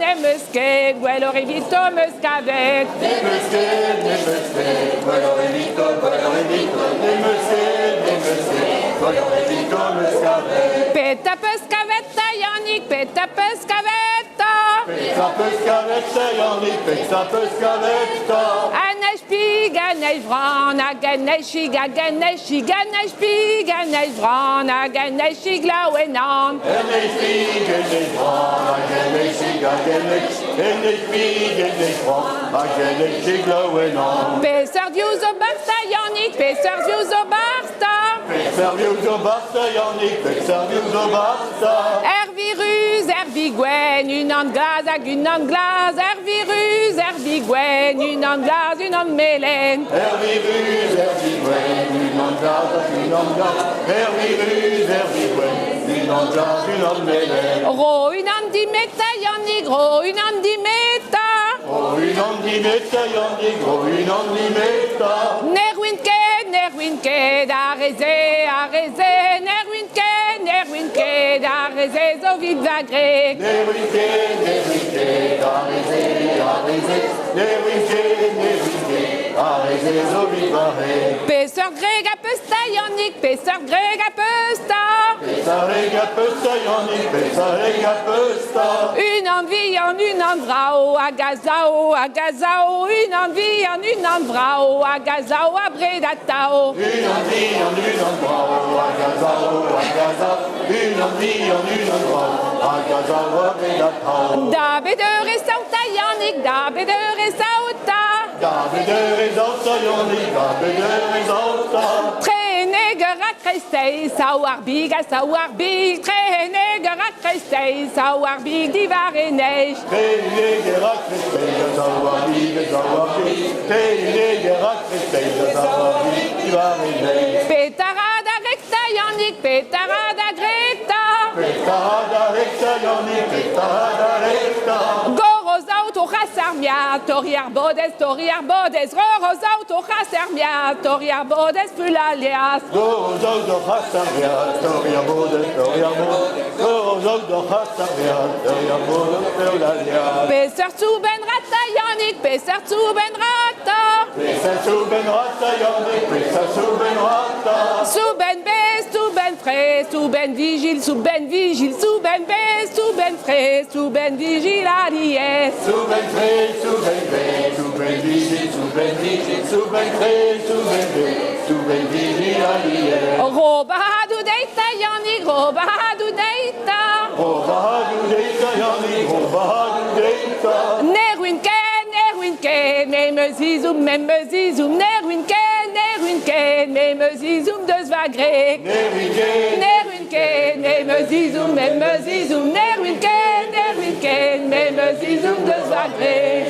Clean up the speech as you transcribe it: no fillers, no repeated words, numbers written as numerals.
nemusket, guelo revito muscavet. Nemusket, guelo revito muscavet. Peta pescavetta, Yannick, peta pescavetta. Peta pescavetta, Yannick, peta pescavetta. Anespig, anesvran, ageneshig, ageneshig, anespig, anesvran, ageneshig, lauenan. Anespig, anesvran, ageneshig, ageneshig, lauenan. Pesser diuso barsta, Yannick, pesser diuso barsta. Pesserviuso barsta, Yannick, pesserviuso barsta. Hervirus, herbigwen, une en glace, une en glace. Hervirus, herbigwen, une en glace, une en mélène. Hervirus, herbigwen, une en glace, une en glace. Hervirus, herbigwen, une en glace, une en mélène. Ro, une en dimeta, Yannick, ro, une en dimeta. Oh, une en dimeta, Yannick, oh, une en dimeta. Nerwinke, d'arrêter, arrêter. Nerwinke, d'arrêter, zo vite va grec. Nerwinke, d'arrêter, arrêter. Nerwinke, arrêter, zo vite va grec. Pesseur grec à pesta, Yannick, pesseur grec à pesta. Pesseur grec à pesta, Yannick, pesseur grec à pesta. Une envie en une envrao, à gazao, à gazao. Une envie en une envrao, à gazao, à bredatao. Une envie en une envrao, à gazao, à gazao. Une envie en une envrao, à gazao, à bredatao. Dabe de resauta, Yannick, dabe de resauta. Dabe de resauta, Yannick, dabe de resauta. Trenegera krestei, sauarbig, a sauarbig. Trenegera krestei, sauarbig, divarenej. Trenegera krestei, a sauarbig, a sauarbig. Trenegera krestei, a sauarbig, divarenej. Petarada recta, Yannick, petarada greta. Petarada recta, Yannick, petarada recta. Gorozauto chasarmia, toriar bodes, rorozauto chasarmia, toriar bodes, fulalias. Gorozauto chasarmia, toriar bodes, Gorozauto chasarmia, toriar bodes, fulalias. Pesser zu ben rata, Yannick, pesser zu ben rata. Pesser zu ben rata, Yannick, pesser zu ben rata. Sous ben bes, sous ben frais, sous ben vigile, sous ben vigile, sous ben bes, sous ben frais, sous ben vigile, aliès. Sous ben frais, sous ben frais, sous ben vigile, sous ben vigile, sous ben frais, sous ben frais, sous ben vigile, aliès. Robahadou deita, Yannick, robahadou deita. Robahadou deita, Yannick, robahadou deita. Nerwinke, memezizum, nerwinke, memezizum, de zvagrek. Nerwinke, memezizum, nerwinke, memezizum, de zvagrek.